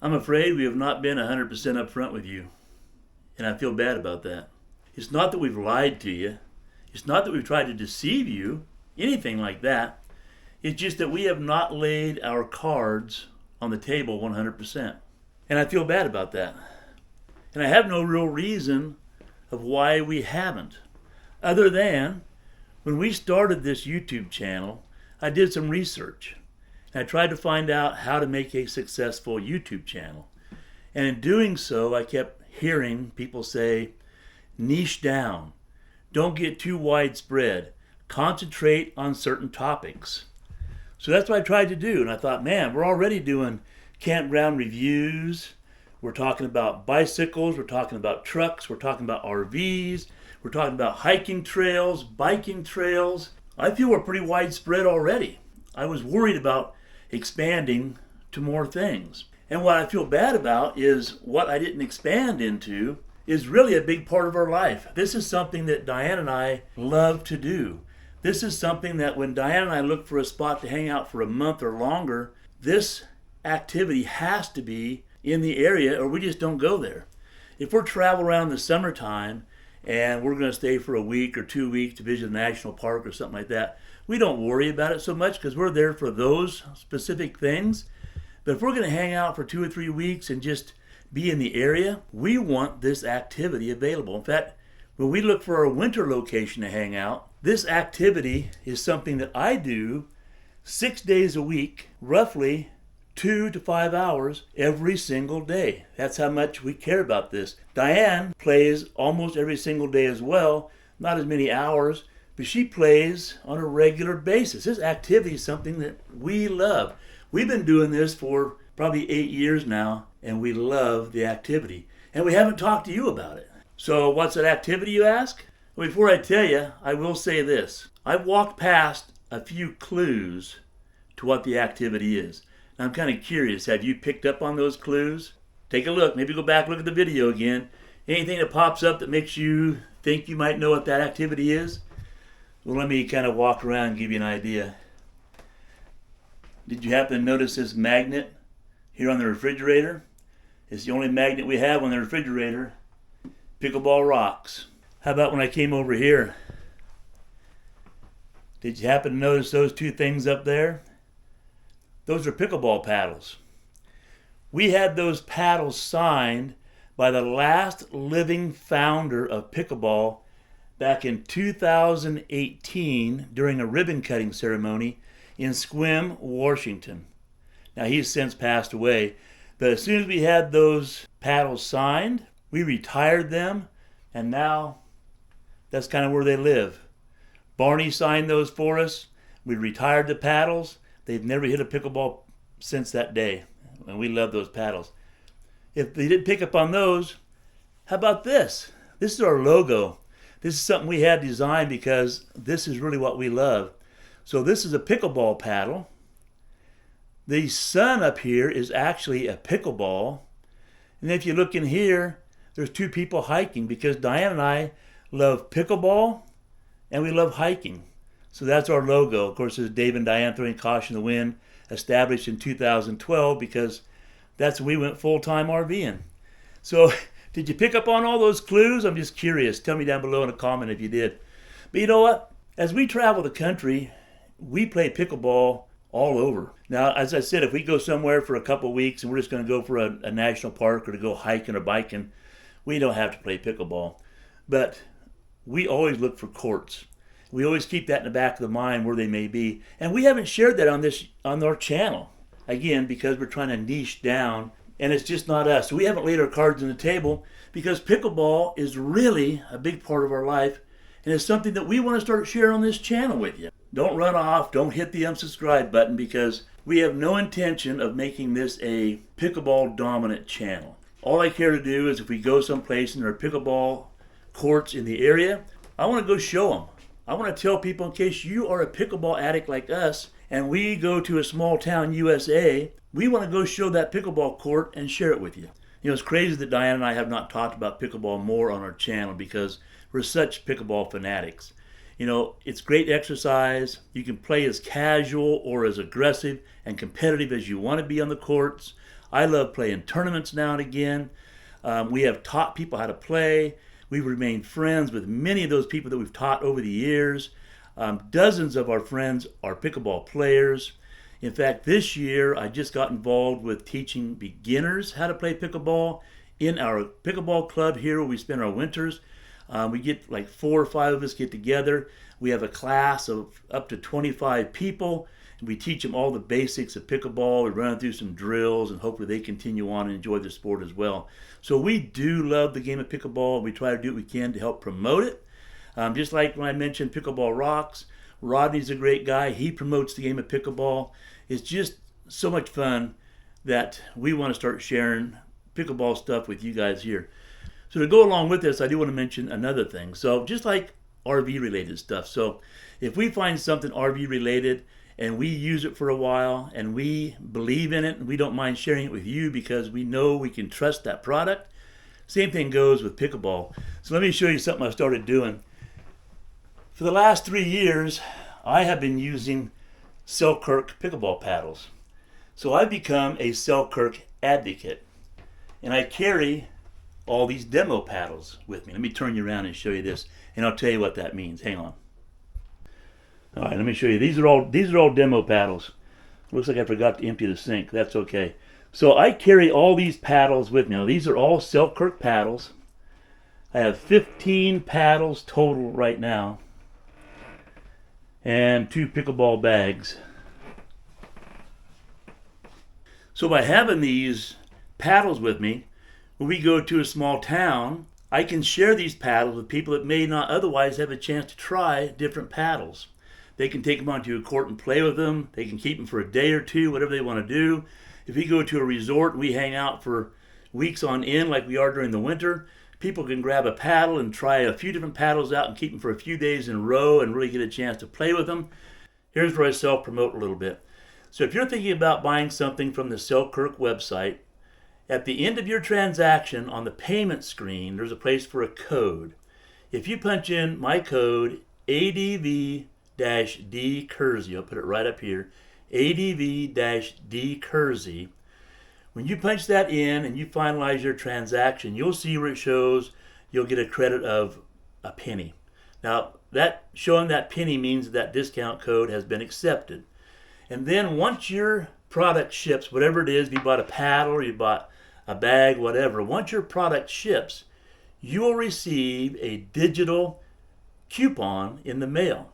I'm afraid we have not been 100% upfront with you, and I feel bad about that. It's not that we've lied to you. It's not that we've tried to deceive you, anything like that. It's just that we have not laid our cards on the table 100%. And I feel bad about that. And I have no real reason of why we haven't, other than when we started this YouTube channel, I did some research. And I tried to find out how to make a successful YouTube channel. And in doing so, I kept hearing people say, niche down. Don't get too widespread. Concentrate on certain topics. So that's what I tried to do. And I thought, man, we're already doing campground reviews. We're talking about bicycles. We're talking about trucks. We're talking about RVs. We're talking about hiking trails, biking trails. I feel we're pretty widespread already. I was worried about expanding to more things. And what I feel bad about is what I didn't expand into is really a big part of our life. This is something that Diane and I love to do. This is something that when Diane and I look for a spot to hang out for a month or longer, this activity has to be in the area or we just don't go there. If we're traveling around the summertime and we're going to stay for a week or 2 weeks to visit a national park or something like that, we don't worry about it so much because we're there for those specific things. But if we're going to hang out for 2 or 3 weeks and just be in the area, we want this activity available. In fact, when we look for our winter location to hang out, this activity is something that I do 6 days a week, roughly 2 to 5 hours every single day. That's how much we care about this. Diane plays almost every single day as well, not as many hours, but she plays on a regular basis. This activity is something that we love. We've been doing this for probably 8 years now, and we love the activity. And we haven't talked to you about it. So what's that activity, you ask? Well, before I tell you, I will say this. I've walked past a few clues to what the activity is. And I'm kind of curious, have you picked up on those clues? Take a look. Maybe go back, look at the video again. Anything that pops up that makes you think you might know what that activity is? Well, let me kind of walk around and give you an idea. Did you happen to notice this magnet here on the refrigerator? It's the only magnet we have on the refrigerator. Pickleball rocks. How about when I came over here? Did you happen to notice those two things up there? Those are pickleball paddles. We had those paddles signed by the last living founder of pickleball back in 2018 during a ribbon cutting ceremony in Sequim, Washington. Now he's since passed away, but as soon as we had those paddles signed, we retired them, and now that's kind of where they live. Barney signed those for us. We retired the paddles. They've never hit a pickleball since that day, and we love those paddles. If they didn't pick up on those, how about this? This is our logo. This is something we had designed because this is really what we love. So this is a pickleball paddle. The sun up here is actually a pickleball. And if you look in here, there's two people hiking because Diane and I love pickleball and we love hiking. So that's our logo. Of course, it's Dave and Diane throwing caution to the wind, established in 2012 because that's when we went full-time RVing. So did you pick up on all those clues? I'm just curious. Tell me down below in a comment if you did. But you know what? As we travel the country, we play pickleball all over. Now, as I said, if we go somewhere for a couple of weeks and we're just going to go for a national park or to go hiking or biking, we don't have to play pickleball. But we always look for courts. We always keep that in the back of the mind where they may be. And we haven't shared that on our channel. Again, because we're trying to niche down and it's just not us. So we haven't laid our cards on the table because pickleball is really a big part of our life and it's something that we want to start sharing on this channel with you. Don't run off, don't hit the unsubscribe button because we have no intention of making this a pickleball dominant channel. All I care to do is if we go someplace and there are pickleball courts in the area, I want to go show them. I want to tell people in case you are a pickleball addict like us and we go to a small town USA, we want to go show that pickleball court and share it with you. You know, it's crazy that Diane and I have not talked about pickleball more on our channel because we're such pickleball fanatics. You know, it's great exercise. You can play as casual or as aggressive and competitive as you want to be on the courts. I love playing tournaments now and again. We have taught people how to play. We've remained friends with many of those people that we've taught over the years. Dozens of our friends are pickleball players. In fact, this year I just got involved with teaching beginners how to play pickleball in our pickleball club here where we spend our winters. We get like 4 or 5 of us get together. We have a class of up to 25 people. And we teach them all the basics of pickleball. We run through some drills and hopefully they continue on and enjoy the sport as well. So we do love the game of pickleball. We try to do what we can to help promote it. Just like when I mentioned Pickleball Rocks, Rodney's a great guy. He promotes the game of pickleball. It's just so much fun that we want to start sharing pickleball stuff with you guys here. So to go along with this, I do want to mention another thing. So just like RV related stuff. So if we find something RV related and we use it for a while and we believe in it and we don't mind sharing it with you because we know we can trust that product, same thing goes with pickleball. So let me show you something I started doing. For the last 3 years, I have been using Selkirk pickleball paddles. So I've become a Selkirk advocate. And I carry all these demo paddles with me. Let me turn you around and show you this, and I'll tell you what that means. Hang on. All right, let me show you. These are all demo paddles. Looks like I forgot to empty the sink. That's okay. So I carry all these paddles with me. Now these are all Selkirk paddles. I have 15 paddles total right now, and 2 pickleball bags. So by having these paddles with me, when we go to a small town, I can share these paddles with people that may not otherwise have a chance to try different paddles. They can take them onto a court and play with them. They can keep them for a day or two, whatever they want to do. If we go to a resort and we hang out for weeks on end like we are during the winter, people can grab a paddle and try a few different paddles out and keep them for a few days in a row and really get a chance to play with them. Here's where I self-promote a little bit. So if you're thinking about buying something from the Selkirk website, at the end of your transaction on the payment screen, there's a place for a code. If you punch in my code, ADV-D Kersey, I'll put it right up here, ADV-D Kersey, when you punch that in and you finalize your transaction, you'll see where it shows you'll get a credit of a penny. Now, that showing that penny means that discount code has been accepted. And then once your product ships, whatever it is, if you bought a paddle or you bought a bag, whatever, once your product ships, you will receive a digital coupon in the mail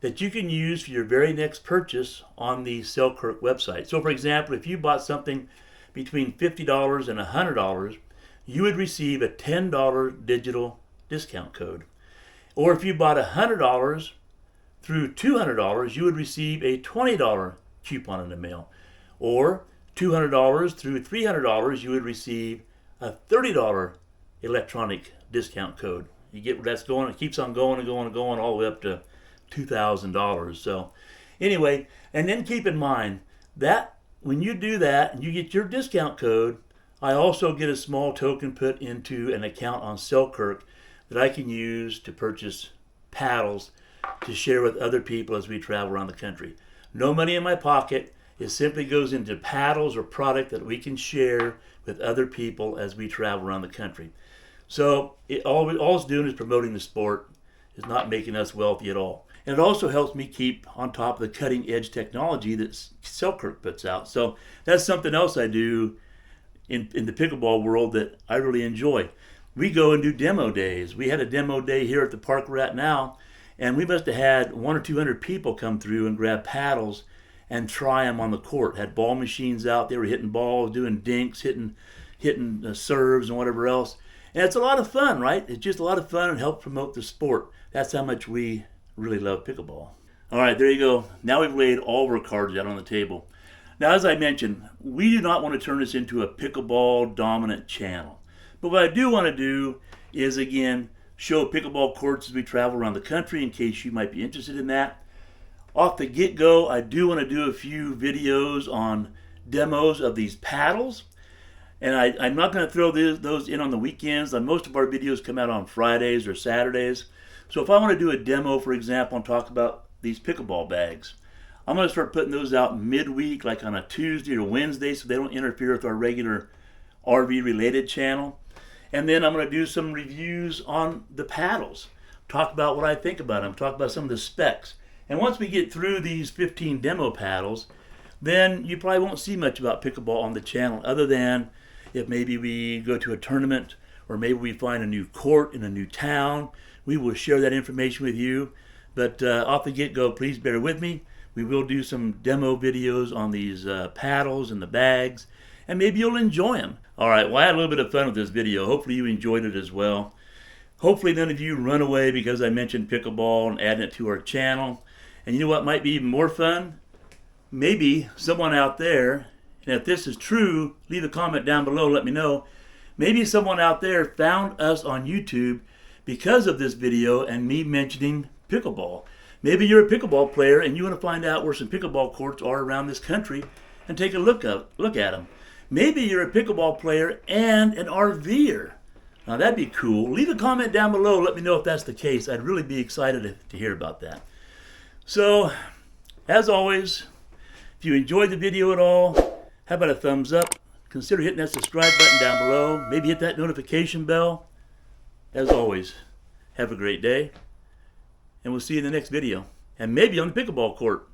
that you can use for your very next purchase on the Selkirk website. So for example, if you bought something between $50 and $100, you would receive a $10 digital discount code. Or if you bought $100 through $200, you would receive a $20 coupon in the mail. Or $200 through $300, you would receive a $30 electronic discount code. You get where that's going. It keeps on going and going and going all the way up to $2,000. So anyway, and then keep in mind that when you do that and you get your discount code, I also get a small token put into an account on Selkirk that I can use to purchase paddles to share with other people as we travel around the country. No money in my pocket. It simply goes into paddles or product that we can share with other people as we travel around the country. So all it's doing is promoting the sport. It's not making us wealthy at all. And it also helps me keep on top of the cutting edge technology that Selkirk puts out. So that's something else I do in the pickleball world that I really enjoy. We go and do demo days. We had a demo day here at the park we're at now, and we must have had 100 or 200 people come through and grab paddles and try them on the court. Had ball machines out. They were hitting balls, doing dinks, hitting serves and whatever else. And it's a lot of fun, right? It's just a lot of fun and helps promote the sport. That's how much we really love pickleball. All right, there you go. Now we've laid all of our cards out on the table. Now, as I mentioned, we do not want to turn this into a pickleball dominant channel. But what I do want to do is, again, show pickleball courts as we travel around the country in case you might be interested in that. Off the get-go, I do want to do a few videos on demos of these paddles. And I'm not going to throw those in on the weekends. Most of our videos come out on Fridays or Saturdays. So if I want to do a demo, for example, and talk about these pickleball bags, I'm going to start putting those out midweek, like on a Tuesday or Wednesday, so they don't interfere with our regular RV related channel. And then I'm going to do some reviews on the paddles, talk about what I think about them, talk about some of the specs. And once we get through these 15 demo paddles, then you probably won't see much about pickleball on the channel, other than if maybe we go to a tournament or maybe we find a new court in a new town. We will share that information with you. But off the get-go, please bear with me. We will do some demo videos on these paddles and the bags, and maybe you'll enjoy them. All right, well, I had a little bit of fun with this video. Hopefully you enjoyed it as well. Hopefully none of you run away because I mentioned pickleball and adding it to our channel. And you know what might be even more fun? Maybe someone out there, and if this is true, leave a comment down below, let me know. Maybe someone out there found us on YouTube because of this video and me mentioning pickleball. Maybe you're a pickleball player and you want to find out where some pickleball courts are around this country and take a look at them. Maybe you're a pickleball player and an RVer. Now that'd be cool. Leave a comment down below, let me know if that's the case. I'd really be excited to hear about that. So, as always, if you enjoyed the video at all, how about a thumbs up? Consider hitting that subscribe button down below. Maybe hit that notification bell. As always, have a great day, and we'll see you in the next video. And maybe on the pickleball court.